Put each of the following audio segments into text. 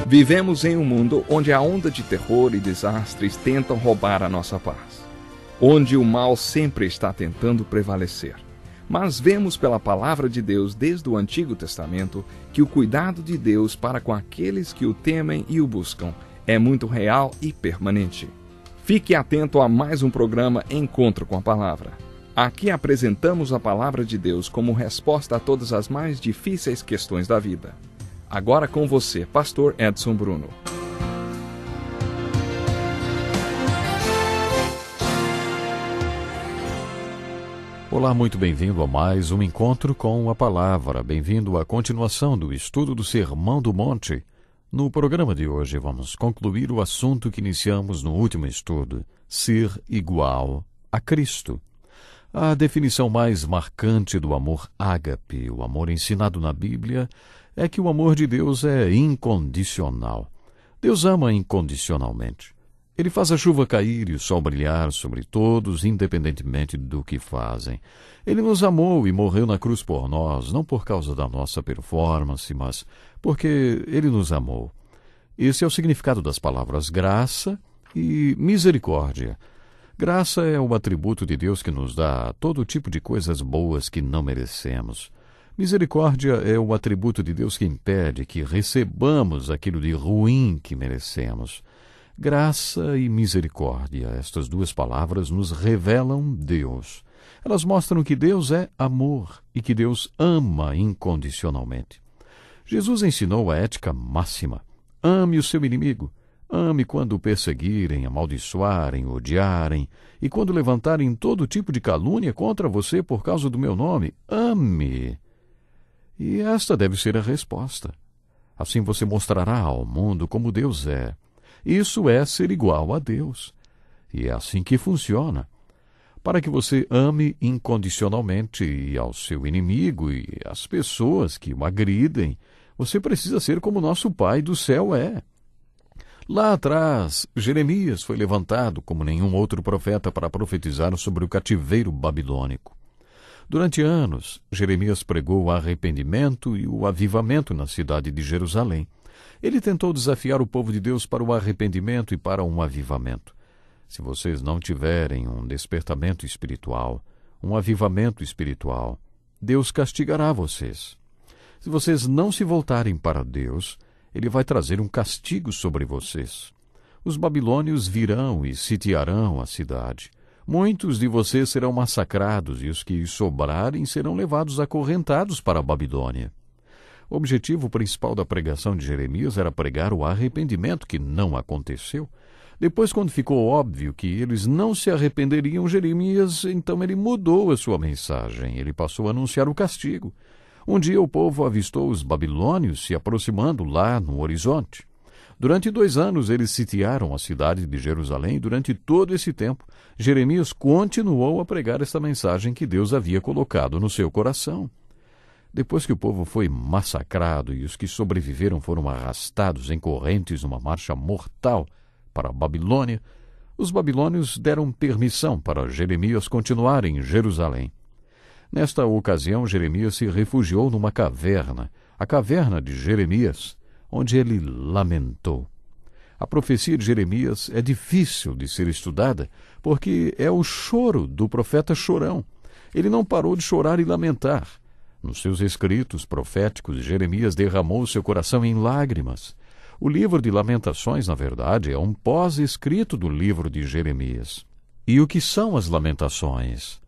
Vivemos em um mundo onde a onda de terror e desastres tentam roubar a nossa paz, onde o mal sempre está tentando prevalecer. Mas vemos pela palavra de Deus desde o Antigo Testamento que o cuidado de Deus para com aqueles que o temem e o buscam é muito real e permanente. Fique atento a mais um programa Encontro com a Palavra. Aqui apresentamos a palavra de Deus como resposta a todas as mais difíceis questões da vida. Agora com você, Pastor Edson Bruno. Olá, muito bem-vindo a mais um Encontro com a Palavra. Bem-vindo à continuação do estudo do Sermão do Monte. No programa de hoje vamos concluir o assunto que iniciamos no último estudo, ser igual a Cristo. A definição mais marcante do amor ágape, o amor ensinado na Bíblia, é que o amor de Deus é incondicional. Deus ama incondicionalmente. Ele faz a chuva cair e o sol brilhar sobre todos, independentemente do que fazem. Ele nos amou e morreu na cruz por nós, não por causa da nossa performance, mas porque Ele nos amou. Esse é o significado das palavras graça e misericórdia. Graça é o atributo de Deus que nos dá todo tipo de coisas boas que não merecemos. Misericórdia é o atributo de Deus que impede que recebamos aquilo de ruim que merecemos. Graça e misericórdia, estas duas palavras nos revelam Deus. Elas mostram que Deus é amor e que Deus ama incondicionalmente. Jesus ensinou a ética máxima. Ame o seu inimigo. Ame quando o perseguirem, amaldiçoarem, odiarem, e quando levantarem todo tipo de calúnia contra você por causa do meu nome. Ame. E esta deve ser a resposta. Assim você mostrará ao mundo como Deus é. Isso é ser igual a Deus. E é assim que funciona. Para que você ame incondicionalmente e ao seu inimigo e às pessoas que o agridem, você precisa ser como nosso Pai do céu é. Lá atrás, Jeremias foi levantado como nenhum outro profeta para profetizar sobre o cativeiro babilônico. Durante anos, Jeremias pregou o arrependimento e o avivamento na cidade de Jerusalém. Ele tentou desafiar o povo de Deus para o arrependimento e para um avivamento. Se vocês não tiverem um despertamento espiritual, um avivamento espiritual, Deus castigará vocês. Se vocês não se voltarem para Deus, Ele vai trazer um castigo sobre vocês. Os babilônios virão e sitiarão a cidade. Muitos de vocês serão massacrados e os que sobrarem serão levados acorrentados para a Babilônia. O objetivo principal da pregação de Jeremias era pregar o arrependimento, que não aconteceu. Depois, quando ficou óbvio que eles não se arrependeriam, Jeremias, então ele mudou a sua mensagem. Ele passou a anunciar o castigo. Um dia o povo avistou os babilônios se aproximando lá no horizonte. Durante 2 anos eles sitiaram a cidade de Jerusalém e durante todo esse tempo Jeremias continuou a pregar esta mensagem que Deus havia colocado no seu coração. Depois que o povo foi massacrado e os que sobreviveram foram arrastados em correntes numa marcha mortal para a Babilônia, os babilônios deram permissão para Jeremias continuar em Jerusalém. Nesta ocasião, Jeremias se refugiou numa caverna, a caverna de Jeremias, onde ele lamentou. A profecia de Jeremias é difícil de ser estudada, porque é o choro do profeta chorão. Ele não parou de chorar e lamentar. Nos seus escritos proféticos, Jeremias derramou seu coração em lágrimas. O livro de Lamentações, na verdade, é um pós-escrito do livro de Jeremias. E o que são as Lamentações?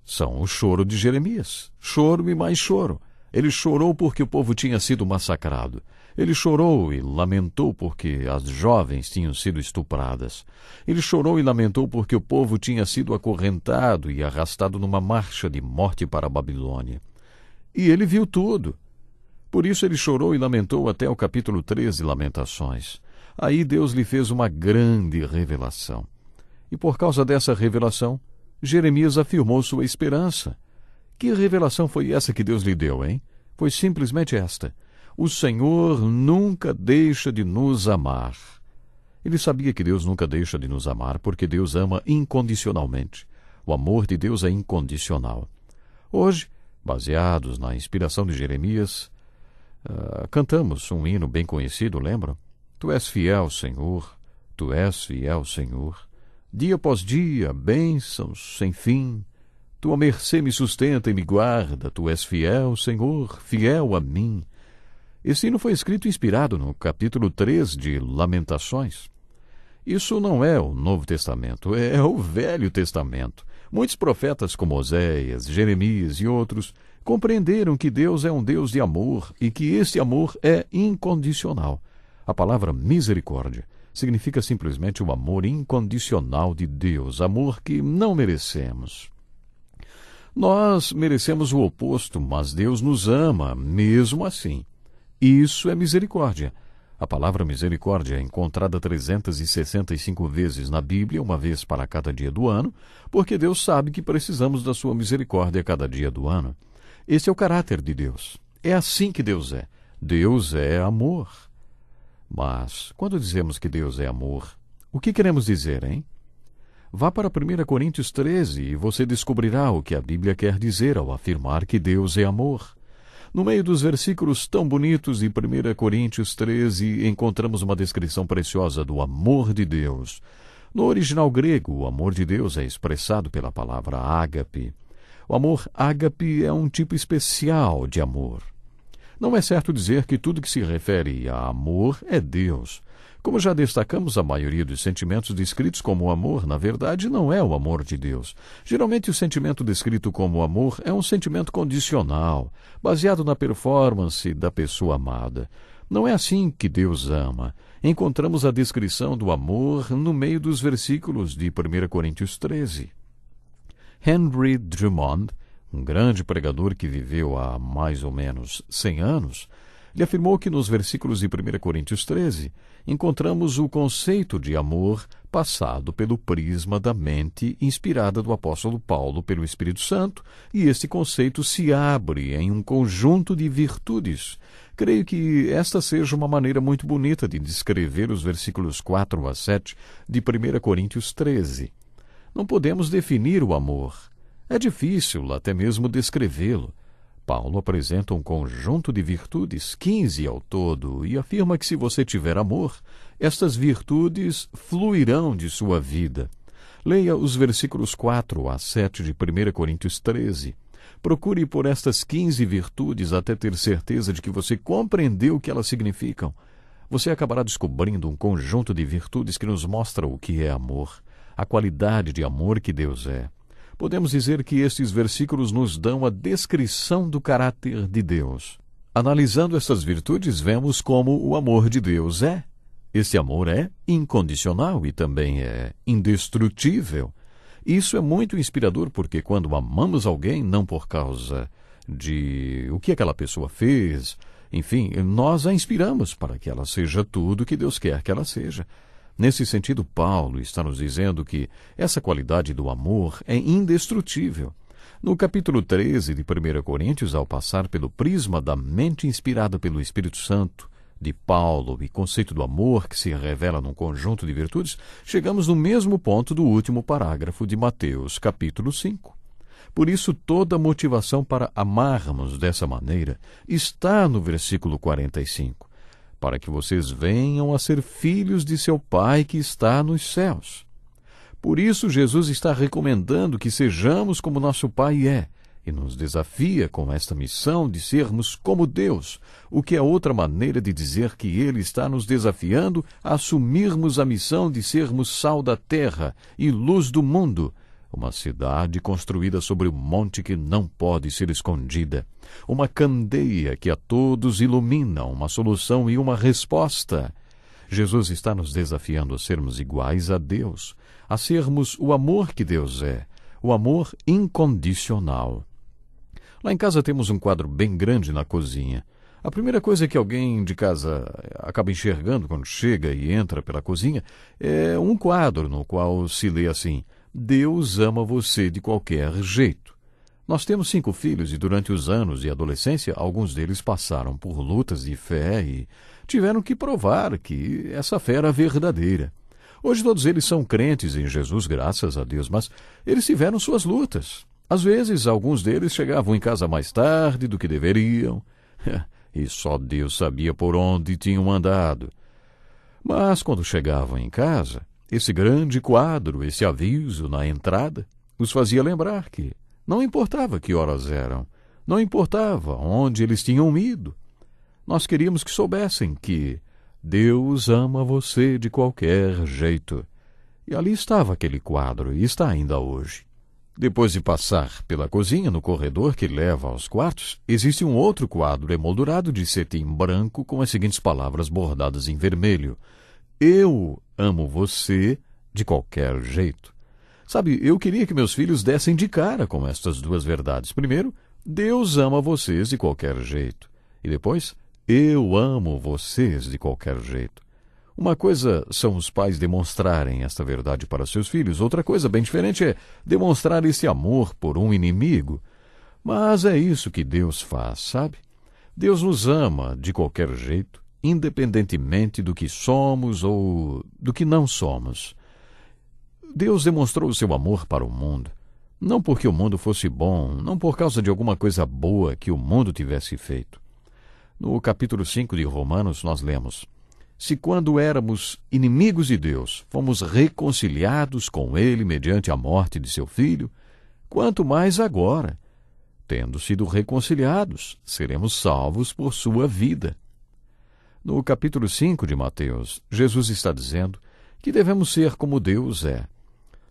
São o choro de Jeremias. Choro e mais choro. Ele chorou porque o povo tinha sido massacrado. Ele chorou e lamentou porque as jovens tinham sido estupradas. Ele chorou e lamentou porque o povo tinha sido acorrentado e arrastado numa marcha de morte para a Babilônia. E ele viu tudo. Por isso ele chorou e lamentou até o capítulo 3 de Lamentações. Aí Deus lhe fez uma grande revelação. E por causa dessa revelação, Jeremias afirmou sua esperança. Que revelação foi essa que Deus lhe deu, hein? Foi simplesmente esta: o Senhor nunca deixa de nos amar. Ele sabia que Deus nunca deixa de nos amar, porque Deus ama incondicionalmente. O amor de Deus é incondicional. Hoje, baseados na inspiração de Jeremias, cantamos um hino bem conhecido, lembram? Tu és fiel, Senhor, Tu és fiel, Senhor. Dia após dia, bênçãos sem fim. Tua mercê me sustenta e me guarda. Tu és fiel, Senhor, fiel a mim. Esse hino foi escrito e inspirado no capítulo 3 de Lamentações. Isso não é o Novo Testamento, é o Velho Testamento. Muitos profetas como Oséias, Jeremias e outros compreenderam que Deus é um Deus de amor e que esse amor é incondicional. A palavra misericórdia significa simplesmente o amor incondicional de Deus, amor que não merecemos. Nós merecemos o oposto, mas Deus nos ama mesmo assim. Isso é misericórdia. A palavra misericórdia é encontrada 365 vezes na Bíblia, uma vez para cada dia do ano, porque Deus sabe que precisamos da sua misericórdia a cada dia do ano. Esse é o caráter de Deus. É assim que Deus é. Deus é amor. Mas, quando dizemos que Deus é amor, o que queremos dizer, hein? Vá para 1 Coríntios 13 e você descobrirá o que a Bíblia quer dizer ao afirmar que Deus é amor. No meio dos versículos tão bonitos de 1 Coríntios 13, encontramos uma descrição preciosa do amor de Deus. No original grego, o amor de Deus é expressado pela palavra ágape. O amor ágape é um tipo especial de amor. Não é certo dizer que tudo que se refere a amor é Deus. Como já destacamos, a maioria dos sentimentos descritos como amor, na verdade, não é o amor de Deus. Geralmente, o sentimento descrito como amor é um sentimento condicional, baseado na performance da pessoa amada. Não é assim que Deus ama. Encontramos a descrição do amor no meio dos versículos de 1 Coríntios 13. Henry Drummond, um grande pregador que viveu há mais ou menos 100 anos, ele afirmou que nos versículos de 1 Coríntios 13 encontramos o conceito de amor passado pelo prisma da mente inspirada do apóstolo Paulo pelo Espírito Santo, e este conceito se abre em um conjunto de virtudes. Creio que esta seja uma maneira muito bonita de descrever os versículos 4 a 7 de 1 Coríntios 13. Não podemos definir o amor. É difícil até mesmo descrevê-lo. Paulo apresenta um conjunto de virtudes, 15 ao todo, e afirma que se você tiver amor, estas virtudes fluirão de sua vida. Leia os versículos 4 a 7 de 1 Coríntios 13. Procure por estas 15 virtudes até ter certeza de que você compreendeu o que elas significam. Você acabará descobrindo um conjunto de virtudes que nos mostra o que é amor, a qualidade de amor que Deus é. Podemos dizer que estes versículos nos dão a descrição do caráter de Deus. Analisando essas virtudes, vemos como o amor de Deus é. Esse amor é incondicional e também é indestrutível. Isso é muito inspirador porque quando amamos alguém, não por causa de o que aquela pessoa fez, enfim, nós a inspiramos para que ela seja tudo o que Deus quer que ela seja. Nesse sentido, Paulo está nos dizendo que essa qualidade do amor é indestrutível. No capítulo 13 de 1 Coríntios, ao passar pelo prisma da mente inspirada pelo Espírito Santo, de Paulo e conceito do amor que se revela num conjunto de virtudes, chegamos no mesmo ponto do último parágrafo de Mateus, capítulo 5. Por isso, toda a motivação para amarmos dessa maneira está no versículo 45. Para que vocês venham a ser filhos de seu Pai que está nos céus. Por isso, Jesus está recomendando que sejamos como nosso Pai é, e nos desafia com esta missão de sermos como Deus, o que é outra maneira de dizer que Ele está nos desafiando a assumirmos a missão de sermos sal da terra e luz do mundo, uma cidade construída sobre um monte que não pode ser escondida, uma candeia que a todos ilumina, uma solução e uma resposta. Jesus está nos desafiando a sermos iguais a Deus, a sermos o amor que Deus é, o amor incondicional. Lá em casa temos um quadro bem grande na cozinha. A primeira coisa que alguém de casa acaba enxergando quando chega e entra pela cozinha é um quadro no qual se lê assim: Deus ama você de qualquer jeito. Nós temos 5 filhos e durante os anos de adolescência, alguns deles passaram por lutas de fé e tiveram que provar que essa fé era verdadeira. Hoje todos eles são crentes em Jesus, graças a Deus, mas eles tiveram suas lutas. Às vezes, alguns deles chegavam em casa mais tarde do que deveriam, e só Deus sabia por onde tinham andado. Mas quando chegavam em casa, esse grande quadro, esse aviso na entrada, os fazia lembrar que não importava que horas eram, não importava onde eles tinham ido. Nós queríamos que soubessem que Deus ama você de qualquer jeito. E ali estava aquele quadro, e está ainda hoje. Depois de passar pela cozinha, no corredor que leva aos quartos, existe um outro quadro emoldurado de cetim branco com as seguintes palavras bordadas em vermelho: Eu amo você de qualquer jeito. Sabe, eu queria que meus filhos dessem de cara com estas duas verdades. Primeiro, Deus ama vocês de qualquer jeito. E depois, eu amo vocês de qualquer jeito. Uma coisa são os pais demonstrarem esta verdade para seus filhos, outra coisa bem diferente é demonstrar esse amor por um inimigo. Mas é isso que Deus faz, sabe? Deus nos ama de qualquer jeito, independentemente do que somos ou do que não somos. Deus demonstrou o seu amor para o mundo, não porque o mundo fosse bom, não por causa de alguma coisa boa que o mundo tivesse feito. No capítulo 5 de Romanos nós lemos: Se quando éramos inimigos de Deus, fomos reconciliados com Ele mediante a morte de seu Filho, quanto mais agora, tendo sido reconciliados, seremos salvos por sua vida. No capítulo 5 de Mateus, Jesus está dizendo que devemos ser como Deus é.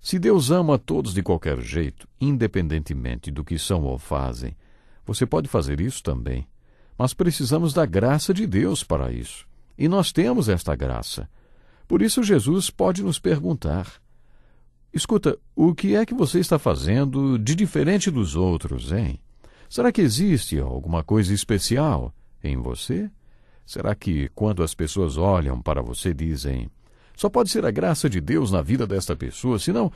Se Deus ama a todos de qualquer jeito, independentemente do que são ou fazem, você pode fazer isso também. Mas precisamos da graça de Deus para isso. E nós temos esta graça. Por isso Jesus pode nos perguntar: escuta, o que é que você está fazendo de diferente dos outros, hein? Será que existe alguma coisa especial em você? Será que quando as pessoas olham para você dizem: só pode ser a graça de Deus na vida desta pessoa, senão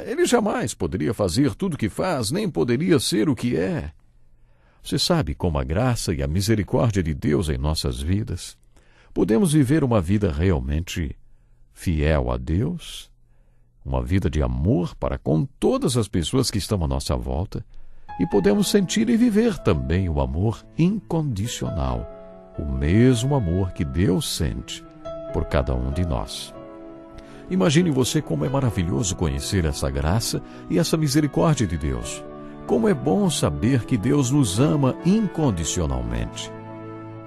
ele jamais poderia fazer tudo o que faz, nem poderia ser o que é? Você sabe como a graça e a misericórdia de Deus em nossas vidas podemos viver uma vida realmente fiel a Deus, uma vida de amor para com todas as pessoas que estão à nossa volta, e podemos sentir e viver também o amor incondicional, o mesmo amor que Deus sente por cada um de nós. Imagine você como é maravilhoso conhecer essa graça e essa misericórdia de Deus. Como é bom saber que Deus nos ama incondicionalmente.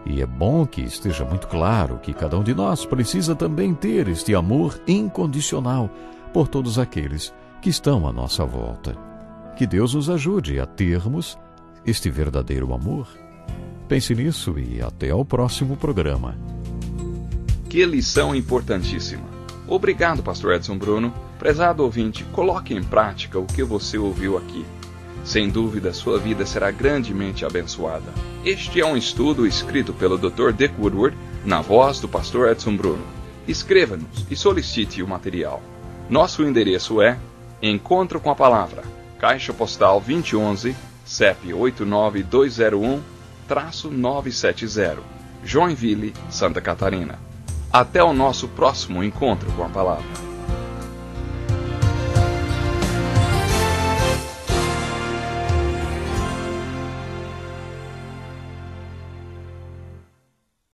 E é bom que esteja muito claro que cada um de nós precisa também ter este amor incondicional por todos aqueles que estão à nossa volta. Que Deus nos ajude a termos este verdadeiro amor. Pense nisso e até ao próximo programa. Que lição importantíssima! Obrigado, Pastor Edson Bruno. Prezado ouvinte, coloque em prática o que você ouviu aqui. Sem dúvida, sua vida será grandemente abençoada. Este é um estudo escrito pelo Dr. Dick Woodward, na voz do Pastor Edson Bruno. Escreva-nos e solicite o material. Nosso endereço é Encontro com a Palavra, Caixa Postal 2011, CEP 89201-970, Joinville, Santa Catarina. Até o nosso próximo encontro com a Palavra.